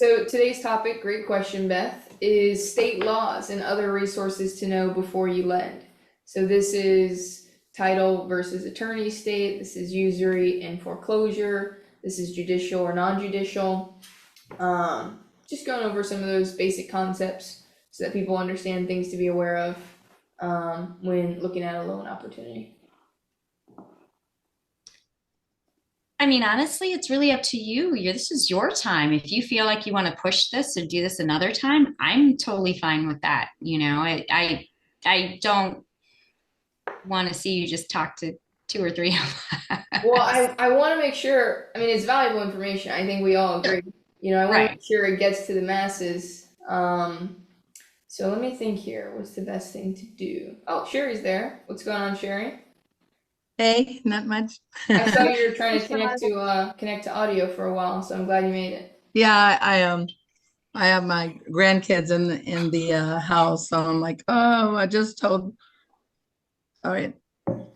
So today's topic, great question, Beth, is state laws and other resources to know before you lend. So this is title versus attorney state. This is usury and foreclosure. This is judicial or non-judicial. Just going over some of those basic concepts so that people understand things to be aware of when looking at a loan opportunity. I mean, honestly, it's really up to you. This is your time. If you feel like you want to push this or do this another time, I'm totally fine with that. I don't want to see you just talk to two or three of Well, us. I want to make sure, I mean, it's valuable information. I think we all agree. I want to Right. make sure it gets to the masses. So let me think here. What's the best thing to do? Oh, Sherry's there. What's going on, Sherry? Hey, not much. I saw you were trying to connect to audio for a while, so I'm glad you made it. Yeah, I have my grandkids in the house, so I'm like, oh, I just told. All right,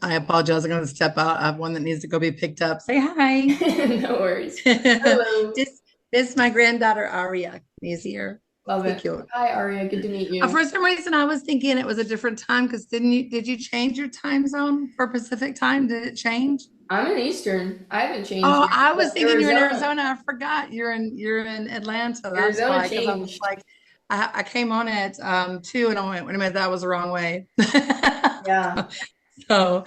I apologize. I'm gonna step out. I have one that needs to go be picked up. Say hi. No worries. Hello. This this is my granddaughter Aria. He's here. Love So it. cute. Hi, Aria. Good to meet you. For some reason, I was thinking it was a different time because did you change your time zone for Pacific time? Did it change? I'm in Eastern. I haven't changed Oh, yet, I was but thinking you're in Arizona. I forgot you're in Atlanta. That's Arizona why, because I was changed. like, I came on at 2 and I went, wait a minute, that was the wrong way. Yeah. So,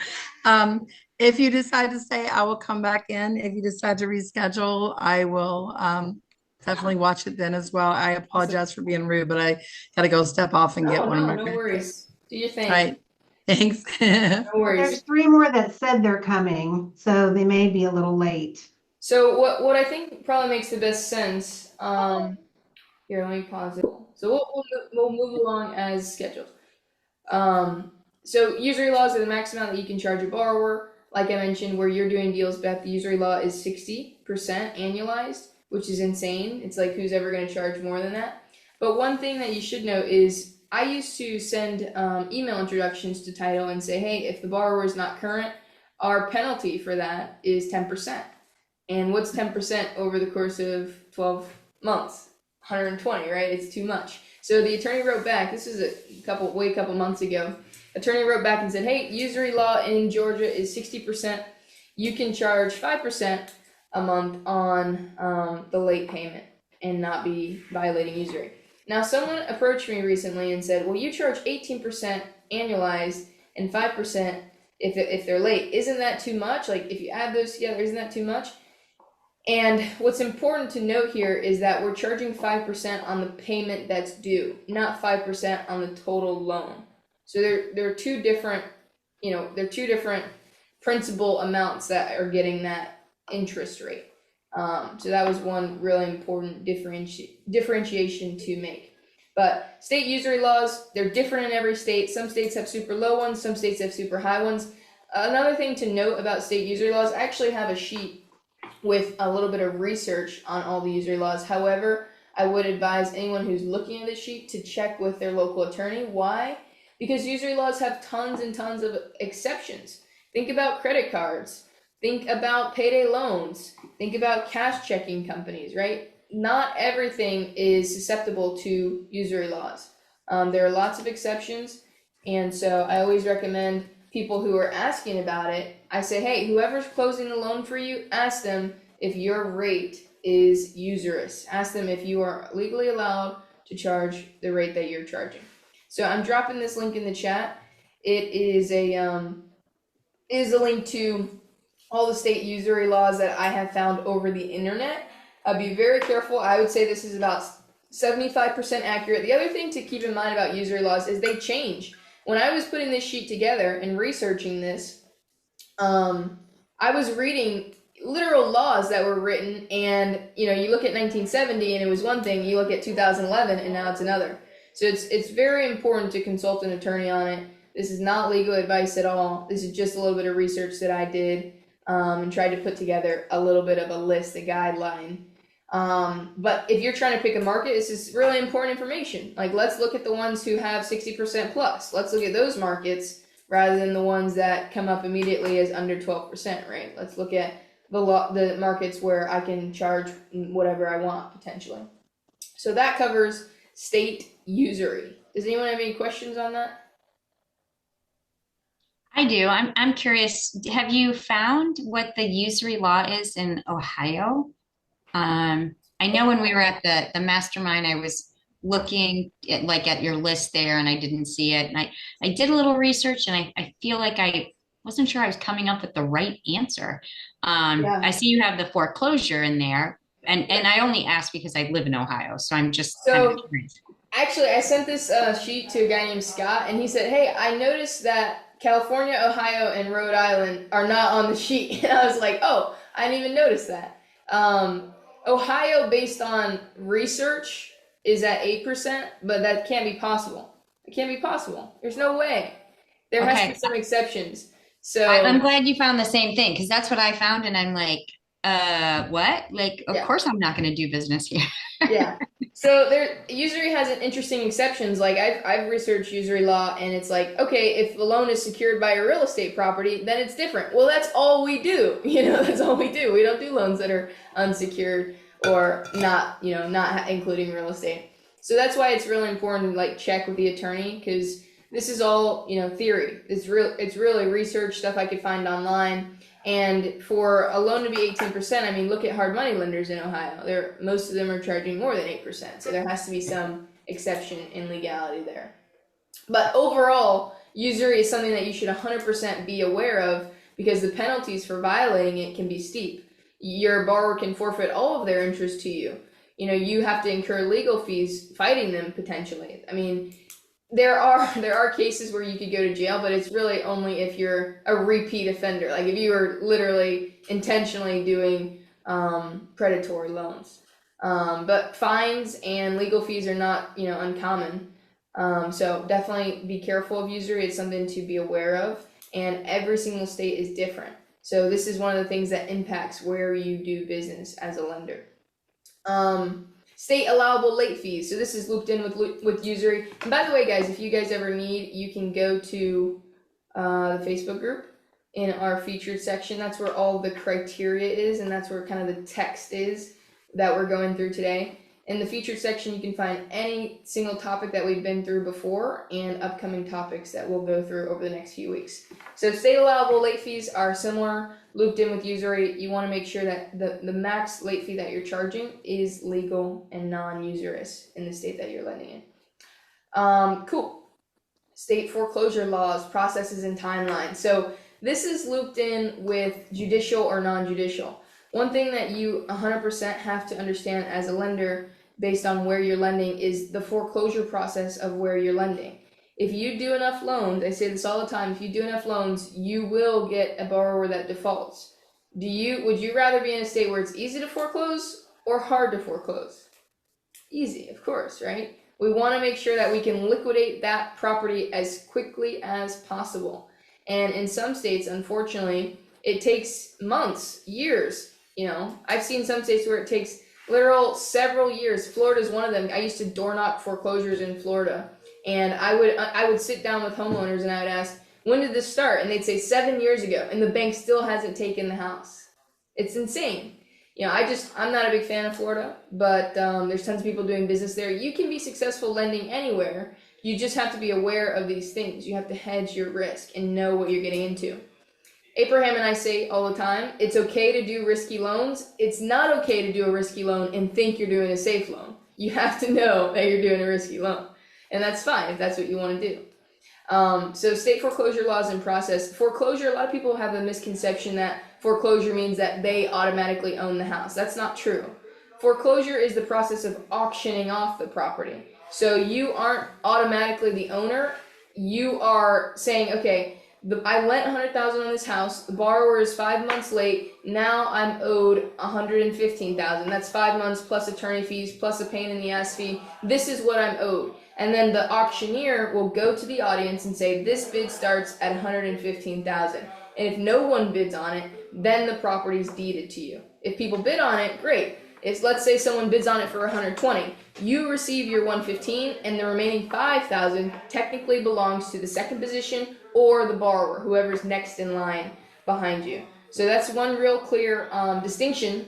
if you decide to stay, I will come back in. If you decide to reschedule, I will definitely watch it then as well. I Awesome. apologize for being rude, but I gotta go step off and get No, one of no, my no grandkids. worries. Do your All thing. right, thanks. No worries. There's three more that said they're coming, so they may be a little late. So what I think probably makes the best sense. Here, let me pause it. So we'll move along as scheduled. So usury laws are the max amount that you can charge a borrower. Like I mentioned, where you're doing deals, Beth, the usury law is 60% annualized, which is insane. It's like who's ever going to charge more than that? But one thing that you should know is I used to send email introductions to title and say, hey, if the borrower is not current, our penalty for that is 10%. And what's 10% over the course of 12 months? 120, right? It's too much. So the attorney wrote back, this was a couple months ago. Attorney wrote back and said, hey, usury law in Georgia is 60%. You can charge 5% a month on the late payment and not be violating usury. Now, someone approached me recently and said, well, you charge 18% annualized and 5% if they're late. Isn't that too much? Like, if you add those together, isn't that too much? And what's important to note here is that we're charging 5% on the payment that's due, not 5% on the total loan. So they're two different, they're two different principal amounts that are getting that interest rate. So that was one really important differentiation to make. But state usury laws, they're different in every state. Some states have super low ones, some states have super high ones. Another thing to note about state usury laws, I actually have a sheet with a little bit of research on all the usury laws. However, I would advise anyone who's looking at the sheet to check with their local attorney. Why? Because usury laws have tons and tons of exceptions. Think about credit cards. Think about payday loans. Think about cash checking companies, right? Not everything is susceptible to usury laws. There are lots of exceptions, and so I always recommend people who are asking about it, I say, hey, whoever's closing the loan for you, ask them if your rate is usurious. Ask them if you are legally allowed to charge the rate that you're charging. So I'm dropping this link in the chat. It is a link to all the state usury laws that I have found over the internet. Be very careful. I would say this is about 75% accurate. The other thing to keep in mind about usury laws is they change. When I was putting this sheet together and researching this, I was reading literal laws that were written, and you look at 1970 and it was one thing, you look at 2011 and now it's another. So it's very important to consult an attorney on it. This is not legal advice at all. This is just a little bit of research that I did and tried to put together a little bit of a list, a guideline. But if you're trying to pick a market, this is really important information. Like, let's look at the ones who have 60% plus. Let's look at those markets rather than the ones that come up immediately as under 12%, right? Let's look at the markets where I can charge whatever I want potentially. So that covers state usury. Does anyone have any questions on that? I do. I'm curious. Have you found what the usury law is in Ohio? I know when we were at the mastermind, I was looking at at your list there and I didn't see it. And I did a little research and I feel like I wasn't sure I was coming up with the right answer. Yeah. I see you have the foreclosure in there. And I only asked because I live in Ohio, so I'm just kind of So curious. actually, I sent this sheet to a guy named Scott, and he said, "Hey, I noticed that California, Ohio, and Rhode Island are not on the sheet." And I was like, "Oh, I didn't even notice that." Ohio, based on research, is at 8%, but that can't be possible. It can't be possible. There's no way. There has to Okay. be some exceptions. So I'm glad you found the same thing because that's what I found, and I'm like, what? Like, of yeah. course I'm not going to do business here. Yeah. So there usury has an interesting exceptions. Like I've researched usury law and it's like, okay, if the loan is secured by a real estate property, then it's different. Well, that's all we do. That's all we do. We don't do loans that are unsecured or not, not including real estate. So that's why it's really important to like check with the attorney because this is all, theory. It's really research stuff I could find online. And for a loan to be 18%, I mean, look at hard money lenders in Ohio. Most of them are charging more than 8%. So there has to be some exception in legality there. But overall, usury is something that you should 100% be aware of because the penalties for violating it can be steep. Your borrower can forfeit all of their interest to you. You have to incur legal fees fighting them potentially. I mean, there are cases where you could go to jail, but it's really only if you're a repeat offender. Like if you are literally intentionally doing predatory loans. But fines and legal fees are not, uncommon. So definitely be careful of usury. It's something to be aware of. And every single state is different. So this is one of the things that impacts where you do business as a lender. State allowable late fees. So this is looped in with usury. And by the way, guys, if you guys ever need, you can go to the Facebook group in our featured section. That's where all the criteria is, and that's where kind of the text is that we're going through today. In the featured section, you can find any single topic that we've been through before and upcoming topics that we'll go through over the next few weeks. So state allowable late fees are similar, looped in with usury. You want to make sure that the max late fee that you're charging is legal and non-usurious in the state that you're lending in. Cool. State foreclosure laws, processes, and timelines. So this is looped in with judicial or non-judicial. One thing that you 100% have to understand as a lender based on where you're lending is the foreclosure process of where you're lending. If you do enough loans, I say this all the time, if you do enough loans, you will get a borrower that defaults. Would you rather be in a state where it's easy to foreclose or hard to foreclose? Easy, of course, right? We want to make sure that we can liquidate that property as quickly as possible. And in some states, unfortunately, it takes months, years. I've seen some states where it takes literal several years. Florida is one of them. I used to door knock foreclosures in Florida, and I would sit down with homeowners and I would ask, when did this start? And they'd say 7 years ago, and the bank still hasn't taken the house. It's insane. I'm not a big fan of Florida, but there's tons of people doing business there. You can be successful lending anywhere. You just have to be aware of these things. You have to hedge your risk and know what you're getting into. Abraham and I say all the time, it's okay to do risky loans. It's not okay to do a risky loan and think you're doing a safe loan. You have to know that you're doing a risky loan. And that's fine if that's what you want to do. So state foreclosure laws and process. Foreclosure, a lot of people have a misconception that foreclosure means that they automatically own the house. That's not true. Foreclosure is the process of auctioning off the property. So you aren't automatically the owner. You are saying, okay, I lent $100,000 on this house. The borrower is 5 months late. Now I'm owed $115,000. That's 5 months plus attorney fees plus a pain in the ass fee. This is what I'm owed. And then the auctioneer will go to the audience and say, this bid starts at $115,000. And if no one bids on it, then the property's deeded to you. If people bid on it, great. Let's say someone bids on it for $120. You receive your $115, and the remaining $5,000 technically belongs to the second position or the borrower, whoever's next in line behind you. So that's one real clear distinction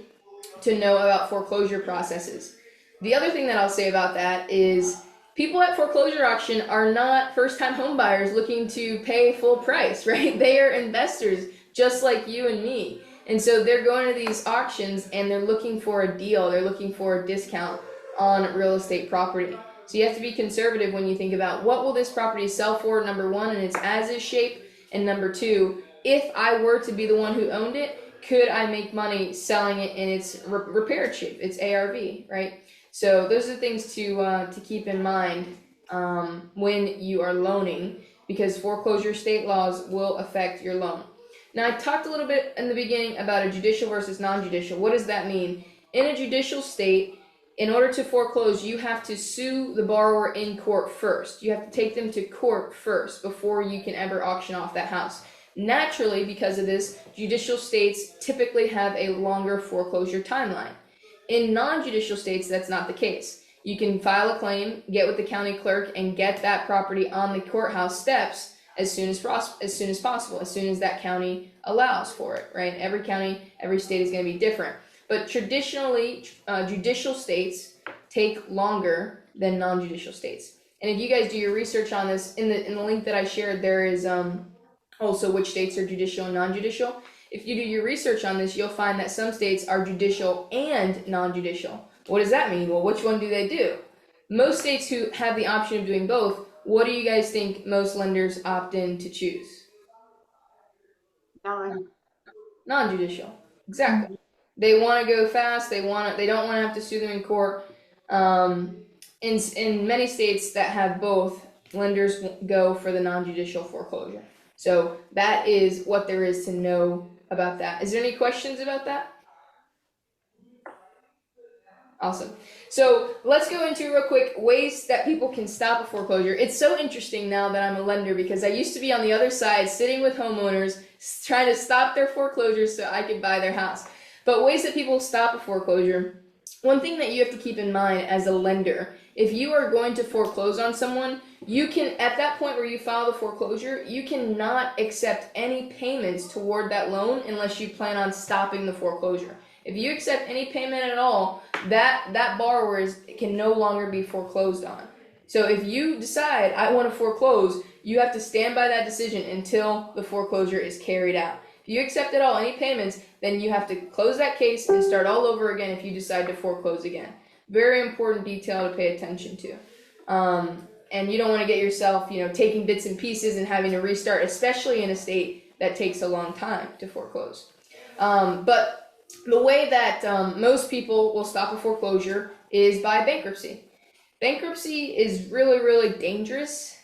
to know about foreclosure processes. The other thing that I'll say about that is people at foreclosure auction are not first-time home buyers looking to pay full price, right? They are investors just like you and me. And so they're going to these auctions and they're looking for a deal. They're looking for a discount on real estate property. So you have to be conservative when you think about what will this property sell for, number one, in its as-is shape, and number two, if I were to be the one who owned it, could I make money selling it in its repaired shape, its ARV, right? So those are the things to keep in mind when you are loaning, because foreclosure state laws will affect your loan. Now, I talked a little bit in the beginning about a judicial versus non-judicial. What does that mean? In a judicial state, in order to foreclose, you have to sue the borrower in court first. You have to take them to court first before you can ever auction off that house. Naturally, because of this, judicial states typically have a longer foreclosure timeline. In non-judicial states, that's not the case. You can file a claim, get with the county clerk, and get that property on the courthouse steps as soon as possible, as soon as that county allows for it, right? Every county, every state is going to be different. But traditionally, judicial states take longer than non-judicial states. And if you guys do your research on this, in the link that I shared, there is also which states are judicial and non-judicial. If you do your research on this, you'll find that some states are judicial and non-judicial. What does that mean? Well, which one do they do? Most states who have the option of doing both, what do you guys think most lenders opt in to choose? Non-judicial. Exactly. They want to go fast. They don't want to have to sue them in court. In many states that have both, lenders go for the non-judicial foreclosure. So that is what there is to know about that. Is there any questions about that? Awesome. So let's go into real quick ways that people can stop a foreclosure. It's so interesting now that I'm a lender, because I used to be on the other side sitting with homeowners trying to stop their foreclosures so I could buy their house. But ways that people stop a foreclosure. One thing that you have to keep in mind as a lender, if you are going to foreclose on someone, you can, at that point where you file the foreclosure, you cannot accept any payments toward that loan unless you plan on stopping the foreclosure. If you accept any payment at all, that borrower can no longer be foreclosed on. So if you decide, I want to foreclose, you have to stand by that decision until the foreclosure is carried out. If you accept at all any payments, then you have to close that case and start all over again if you decide to foreclose again. Very important detail to pay attention to. And you don't want to get yourself, taking bits and pieces and having to restart, especially in a state that takes a long time to foreclose. But the way that most people will stop a foreclosure is by bankruptcy. Bankruptcy is really, really dangerous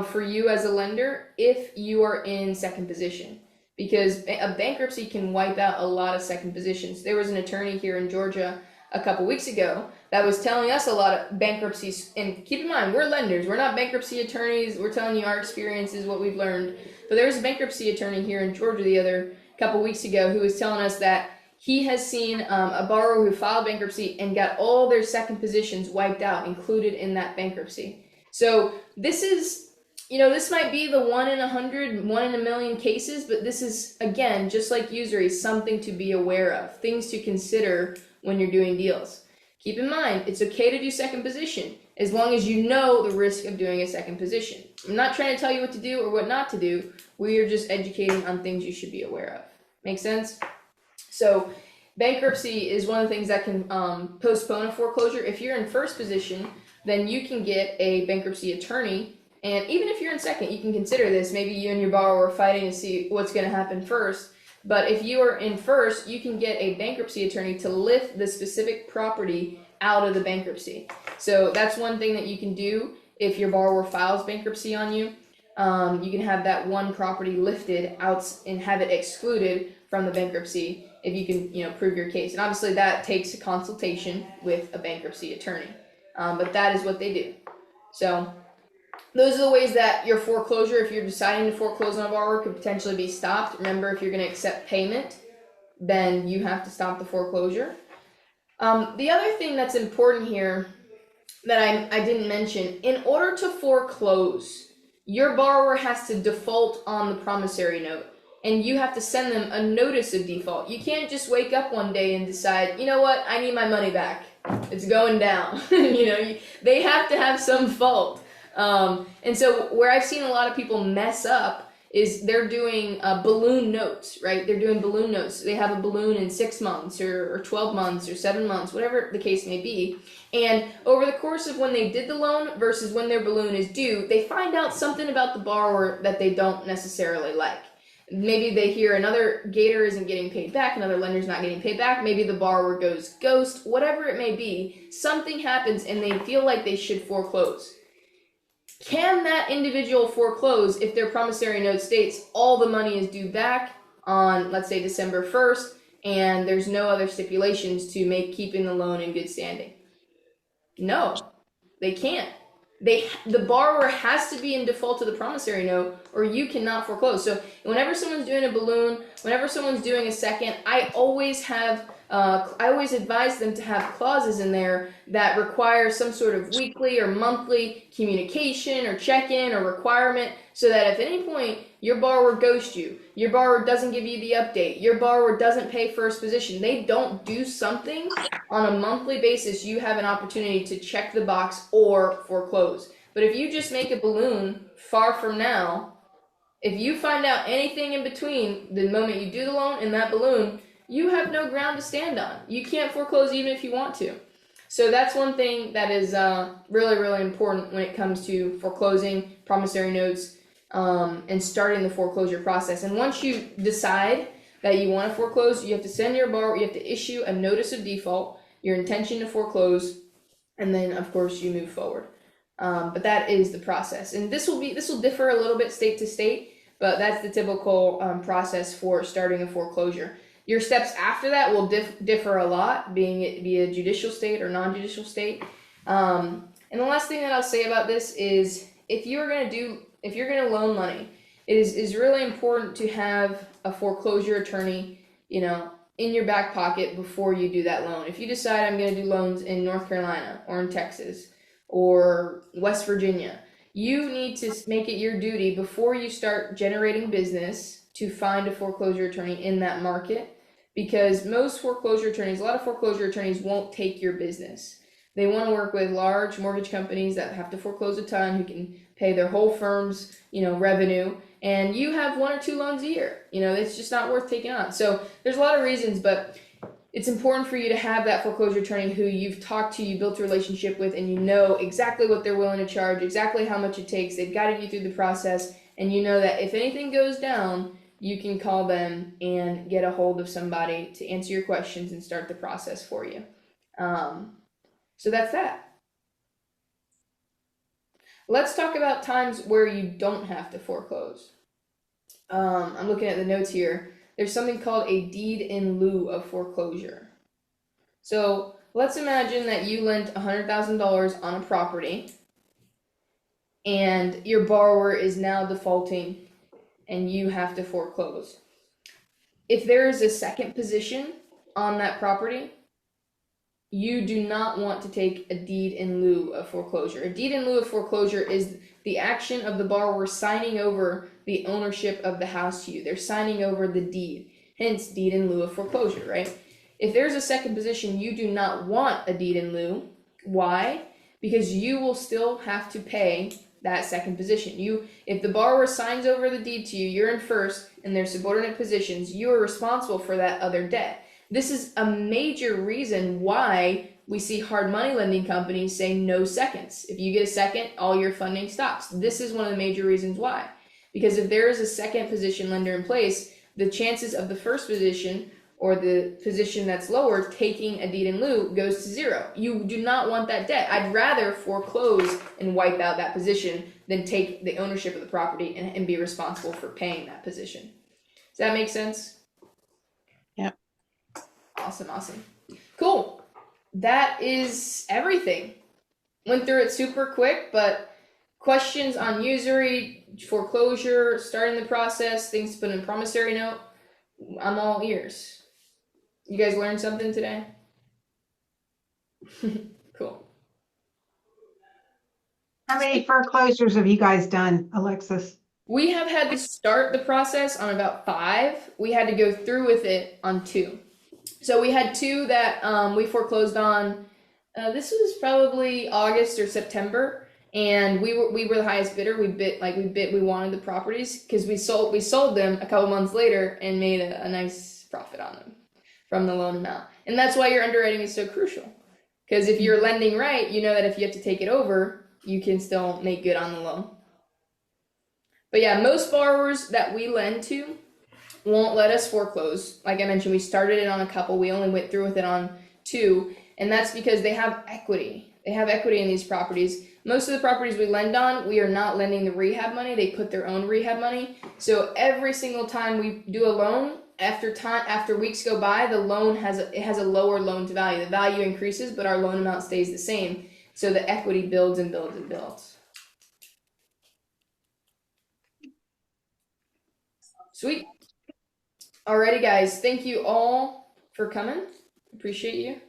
for you as a lender if you are in second position, because a bankruptcy can wipe out a lot of second positions. There was an attorney here in Georgia a couple weeks ago that was telling us a lot of bankruptcies. And keep in mind, we're lenders. We're not bankruptcy attorneys. We're telling you our experiences, what we've learned. But there was a bankruptcy attorney here in Georgia the other couple weeks ago who was telling us that he has seen a borrower who filed bankruptcy and got all their second positions wiped out, included in that bankruptcy. So this is, this might be the 1 in 100, 1 in a million cases, but this is, again, just like usury, something to be aware of, things to consider when you're doing deals. Keep in mind, it's okay to do second position as long as you know the risk of doing a second position. I'm not trying to tell you what to do or what not to do. We are just educating on things you should be aware of. Make sense? So bankruptcy is one of the things that can postpone a foreclosure. If you're in first position, then you can get a bankruptcy attorney. And even if you're in second, you can consider this. Maybe you and your borrower are fighting to see what's going to happen first. But if you are in first, you can get a bankruptcy attorney to lift the specific property out of the bankruptcy. So that's one thing that you can do if your borrower files bankruptcy on you. You can have that one property lifted out and have it excluded from the bankruptcy if you can, prove your case. And obviously that takes a consultation with a bankruptcy attorney. But that is what they do. So those are the ways that your foreclosure, if you're deciding to foreclose on a borrower, could potentially be stopped. Remember, if you're going to accept payment, then you have to stop the foreclosure. The other thing that's important here that I didn't mention, in order to foreclose, your borrower has to default on the promissory note, and you have to send them a notice of default. You can't just wake up one day and decide, you know what, I need my money back. It's going down. They have to have some fault. And so where I've seen a lot of people mess up is they're doing balloon notes, right? They're doing balloon notes. They have a balloon in 6 months or 12 months or 7 months, whatever the case may be. And over the course of when they did the loan versus when their balloon is due, they find out something about the borrower that they don't necessarily like. Maybe they hear another gator isn't getting paid back, another lender's not getting paid back, maybe the borrower goes ghost, whatever it may be, something happens and they feel like they should foreclose. Can that individual foreclose if their promissory note states all the money is due back on, let's say, December 1st, and there's no other stipulations to make keeping the loan in good standing? No, they can't. The borrower has to be in default to the promissory note, or you cannot foreclose. So whenever someone's doing a balloon, whenever someone's doing a second, I always advise them to have clauses in there that require some sort of weekly or monthly communication or check-in or requirement, so that if at any point your borrower ghosts you, your borrower doesn't give you the update, your borrower doesn't pay first position, they don't do something on a monthly basis, you have an opportunity to check the box or foreclose. But if you just make a balloon far from now, if you find out anything in between the moment you do the loan and that balloon, you have no ground to stand on. You can't foreclose even if you want to. So that's one thing that is really, really important when it comes to foreclosing, promissory notes, and starting the foreclosure process. And once you decide that you want to foreclose, you have to send your borrower, you have to issue a notice of default, your intention to foreclose, and then of course you move forward. But that is the process. And this will differ a little bit state to state, but that's the typical process for starting a foreclosure. Your steps after that will differ a lot, being it be a judicial state or non-judicial state. And the last thing that I'll say about this is if you're going to loan money, it is really important to have a foreclosure attorney, in your back pocket before you do that loan. If you decide I'm going to do loans in North Carolina or in Texas or West Virginia, you need to make it your duty before you start generating business to find a foreclosure attorney in that market, because a lot of foreclosure attorneys won't take your business. They want to work with large mortgage companies that have to foreclose a ton, who can pay their whole firm's, revenue, and you have 1 or 2 loans a year. It's just not worth taking on. So there's a lot of reasons, but it's important for you to have that foreclosure attorney who you've talked to, you built a relationship with, and you know exactly what they're willing to charge, exactly how much it takes. They've guided you through the process, and you know that if anything goes down, you can call them and get a hold of somebody to answer your questions and start the process for you. So that's that. Let's talk about times where you don't have to foreclose. I'm looking at the notes here. There's something called a deed in lieu of foreclosure. So let's imagine that you lent $100,000 on a property and your borrower is now defaulting and you have to foreclose. If there is a second position on that property, you do not want to take a deed in lieu of foreclosure. A deed in lieu of foreclosure is the action of the borrower signing over the ownership of the house to you. They're signing over the deed, hence deed in lieu of foreclosure, right? If there's a second position, you do not want a deed in lieu. Why? Because you will still have to pay that second position. If the borrower signs over the deed to you, you're in first and they're subordinate positions, you are responsible for that other debt. This is a major reason why we see hard money lending companies say no seconds. If you get a second, all your funding stops. This is one of the major reasons why. Because if there is a second position lender in place, the chances of the first position or the position that's lower taking a deed in lieu goes to zero. You do not want that debt. I'd rather foreclose and wipe out that position than take the ownership of the property and be responsible for paying that position. Does that make sense? Yep. Awesome. Cool. That is everything. Went through it super quick, but questions on usury, foreclosure, starting the process, things to put in promissory note, I'm all ears. You guys learned something today? Cool. How many foreclosures have you guys done, Alexis? We have had to start the process on about 5. We had to go through with it on 2. So we had 2 that we foreclosed on This was probably August or September, and we were the highest bidder. We wanted the properties because we sold them a couple months later and made a nice profit on them from the loan amount. And that's why your underwriting is so crucial. Because if you're lending right, you know that if you have to take it over, you can still make good on the loan. But yeah, most borrowers that we lend to won't let us foreclose. Like I mentioned, we started it on a couple. We only went through with it on 2, and that's because they have equity. They have equity in these properties. Most of the properties we lend on, we are not lending the rehab money. They put their own rehab money. So every single time we do a loan, after weeks go by, the loan has a lower loan to value. The value increases, but our loan amount stays the same. So the equity builds and builds and builds. Sweet. Alrighty, guys. Thank you all for coming. Appreciate you.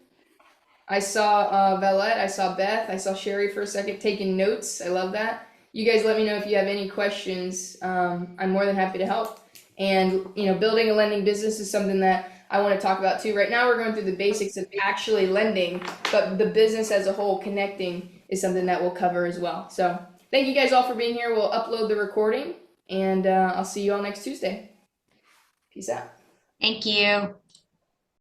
I saw Valette, I saw Beth, I saw Sherry for a second taking notes. I love that. You guys let me know if you have any questions. I'm more than happy to help. And, building a lending business is something that I want to talk about too. Right now we're going through the basics of actually lending, but the business as a whole, connecting, is something that we'll cover as well. So thank you guys all for being here. We'll upload the recording, and I'll see you all next Tuesday. Peace out. Thank you.